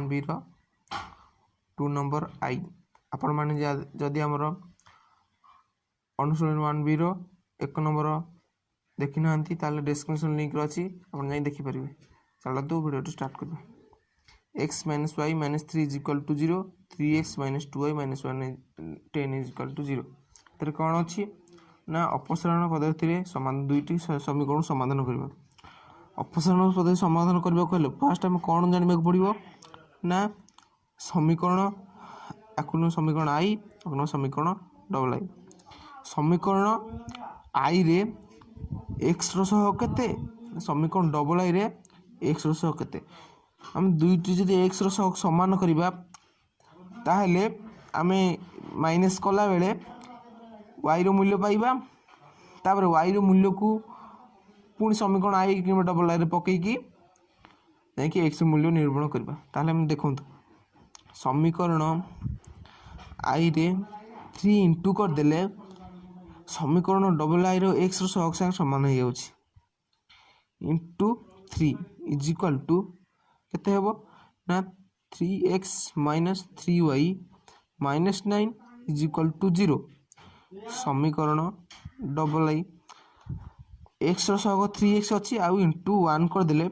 1b रो 2 number आई आपण माने जदि हमर अनुशीलन 1b रो 1 नंबर देखि नांती ताले डिस्क्रिप्शन लिंक रो अछि आपण जाई देखि परिबे। चलो तो वीडियो तो स्टार्ट करबा। x - y - 3 = 0 3x - 2y - 1 10 = 0 तर कोन अछि ना अपसरण पद्धति रे समान दुईटी समीकरण समाधान करबा। अपसरण पद्धति समाधान करबा कहले फर्स्ट हम कोन जानिबा पड़िबो ना समीकरण आकुन समीकरण i आकुन समीकरण डबल i समीकरण i रे x रो सह केते समीकरण डबल i रे x रो सह केते हम दुईटी जदि x रो सह समान करबा ताहेले आमे माइनस कला बेले y रो मूल्य पाइबा तापर y रो मूल्य को पुणी समीकरण i कि डबल i रे पकई की जाय कि x रो मूल्य निर्माण करबा। ताहले हम देखंतु समीकरण i रे 3 इनटू कर देले समीकरण डबल i रो x रो सह समान हो जाउछि इनटू 3 = केते हेबो ना 3x - 3y - 9 = 0 समीकरण डबल i x रो सह 3x अछि आ इनटू 1 कर देले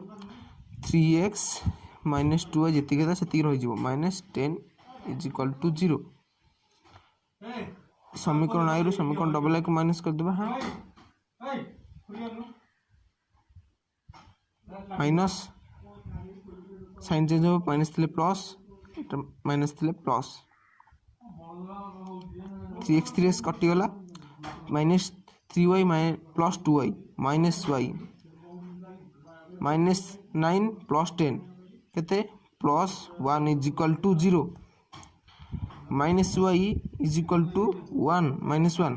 3x - 2y जति केता सेति रहि जिवो -10 = 0 समीकरण i रो समीकरण डबल i को माइनस कर देबा हां माइनस साइन चेंज हो माइनस थिले प्लस माइनस थिले प्लस 3x 3x कटि गला minus 3y plus 2y minus y minus 9 plus 10 केते plus 1 = 0 minus y = 1 minus 1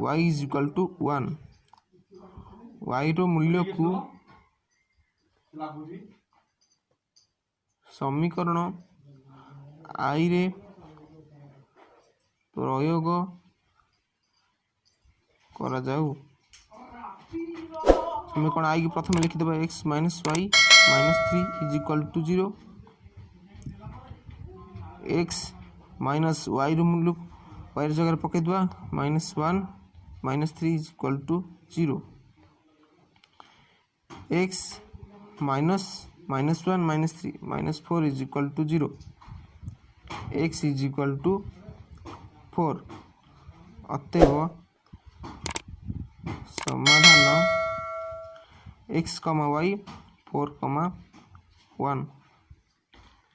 y = 1 y रो मूल्य को समीकरण i रे प्रयोग करा जाऊ। समीकरण i की प्रथम लिखि देबा x - y - 3 = 0 x minus y रो मूल्य y रो जगह पके देबा -1 - 3 = 0 x minus -1 - 3 -4 = 0 x = 4 अतएव समाधान x, y 4, 1